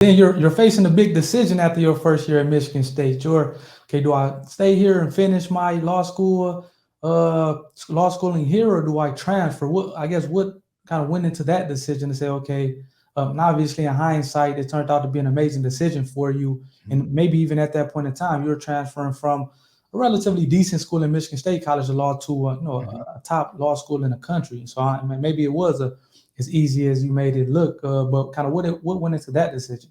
then you're facing a big decision after your first year at Michigan State. You're okay. Do I stay here and finish my law schooling here, or do I transfer? What I guess what kind of went into that decision to say, okay, and obviously in hindsight, it turned out to be an amazing decision for you, Mhm. and maybe even at that point in time, you're transferring from a relatively decent school in Michigan State College of Law to Mhm. a top law school in the country. So I mean, maybe it was as easy as you made it look, but kind of what went into that decision?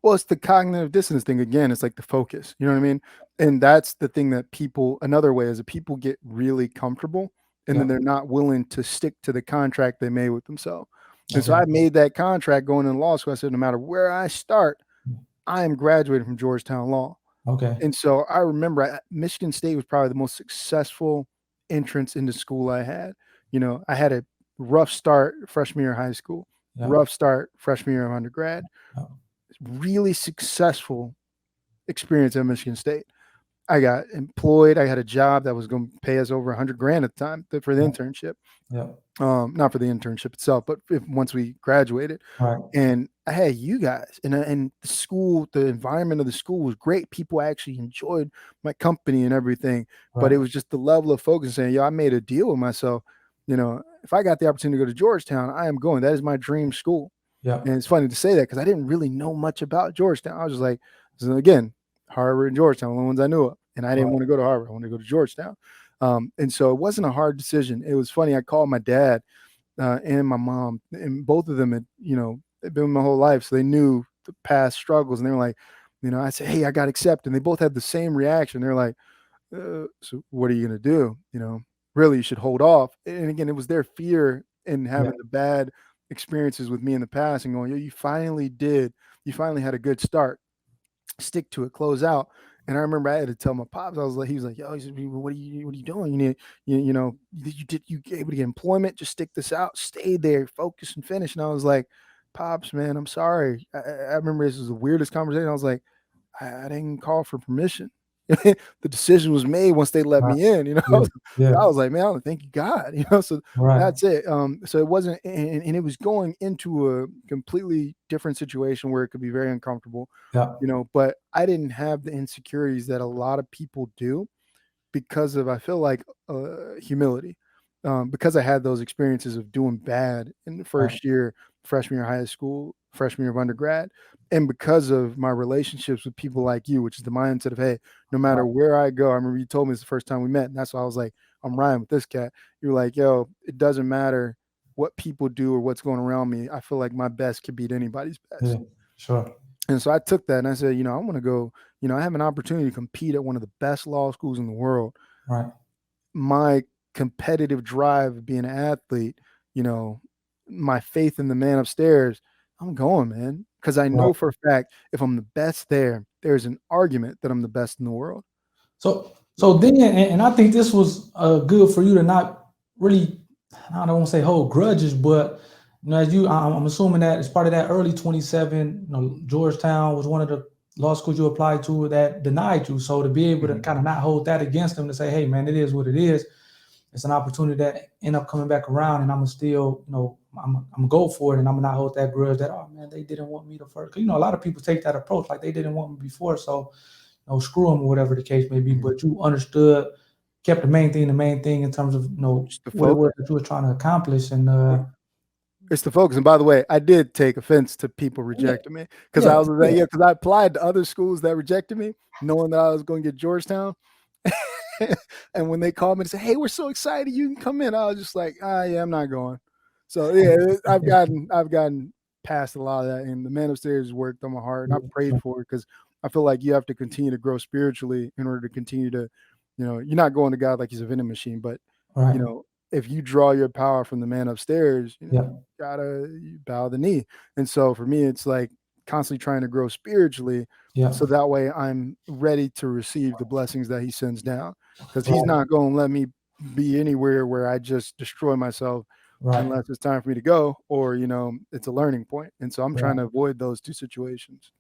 Well, it's the cognitive dissonance thing again. It's like the focus. You know what I mean? And that's the thing that people. Another way is that people get really comfortable, and then Yeah. they're not willing to stick to the contract they made with themselves. And so Okay. I made that contract going into law school. I said, no matter where I start, I am graduating from Georgetown Law. Okay. And so I remember Michigan State was probably the most successful entrance into school I had. I had a rough start freshman year of high school, Yeah. rough start freshman year of undergrad, Yeah. really successful experience at Michigan State. I got employed. I had a job that was going to pay us over 100 grand at the time for the Yeah. internship. Yeah. Not for the internship itself, but once we graduated. Right. And I had you guys, and the school, the environment of the school was great. People actually enjoyed my company and everything, but it Right. was just the level of focus saying, yo, I made a deal with myself. If I got the opportunity to go to Georgetown, I am going. That is my dream school. Yeah. And it's funny to say that because I didn't really know much about Georgetown. I was just like, so again, Harvard and Georgetown, the ones I knew of. And I didn't Right. want to go to Harvard. I wanted to go to Georgetown. And so it wasn't a hard decision. It was funny. I called my dad and my mom, and both of them had, they've been my whole life. So they knew the past struggles. And they were like, I said, hey, I got accepted. And they both had the same reaction. They're like, so what are you going to do? Really, you should hold off. And again, it was their fear in Yeah. having the bad experiences with me in the past and going, you finally did. You finally had a good start. Stick to it, close out. And I remember I had to tell my pops, I was like, he was like, yo, he said, what are you doing? You need, you able to get employment, just stick this out, stay there, focus and finish. And I was like, pops, man, I'm sorry. I remember this was the weirdest conversation. I was like, I didn't call for permission. The decision was made once they let Right. me in, Yeah. But Yeah. I was like, man, I don't thank you God, so Right. that's it. So it wasn't, and it was going into a completely different situation where it could be very uncomfortable, Yeah. but I didn't have the insecurities that a lot of people do because of, I feel like, humility. Because I had those experiences of doing bad in the Right. first year, freshman year of high school, freshman year of undergrad, and because of my relationships with people like you, which is the mindset of, hey, no matter Right. where I go, I remember you told me this the first time we met, and that's why I was like, I'm riding with this cat. You're like, yo, it doesn't matter what people do or what's going around me. I feel like my best could beat anybody's Yeah. best. Sure. And so I took that and I said, I want to go, I have an opportunity to compete at one of the best law schools in the world. Right. My competitive drive of being an athlete, you know, my faith in the man upstairs, I'm going, man. Because I Right. know for a fact if I'm the best there, there's an argument that I'm the best in the world. So then, and I think this was good for you to not really, I don't want to say hold grudges, but as I'm assuming that as part of that early 27, Georgetown was one of the law schools you applied to that denied you. So to be able to Mhm. kind of not hold that against them to say, hey man, it is what it is. It's an opportunity that end up coming back around, and I'm gonna still, I'm gonna go for it, and I'm gonna not hold that grudge that, oh man, they didn't want me to first. 'Cause, a lot of people take that approach, like they didn't want me before, so screw them or whatever the case may be. Mhm. But you understood, kept the main thing in terms of Just the what it was focus. that you were trying to accomplish, and It's the focus. And by the way, I did take offense to people yeah, rejecting me because yeah, I was like, yeah, yeah, because I applied to other schools that rejected me, knowing that I was going to get Georgetown. And when they called me and said, "Hey, we're so excited you can come in," I was just like, "Ah, yeah, I'm not going." So yeah, I've gotten past a lot of that, and the man upstairs worked on my heart, and I yeah, prayed sure, for it because I feel like you have to continue to grow spiritually in order to continue to, you're not going to God like he's a vending machine, but you right, know, if you draw your power from the man upstairs, yeah, you gotta bow the knee. And so for me, it's like constantly trying to grow spiritually yeah, so that way I'm ready to receive the blessings that he sends down because he's right, not going to let me be anywhere where I just destroy myself right, unless it's time for me to go or it's a learning point. And so I'm trying right. to avoid those two situations.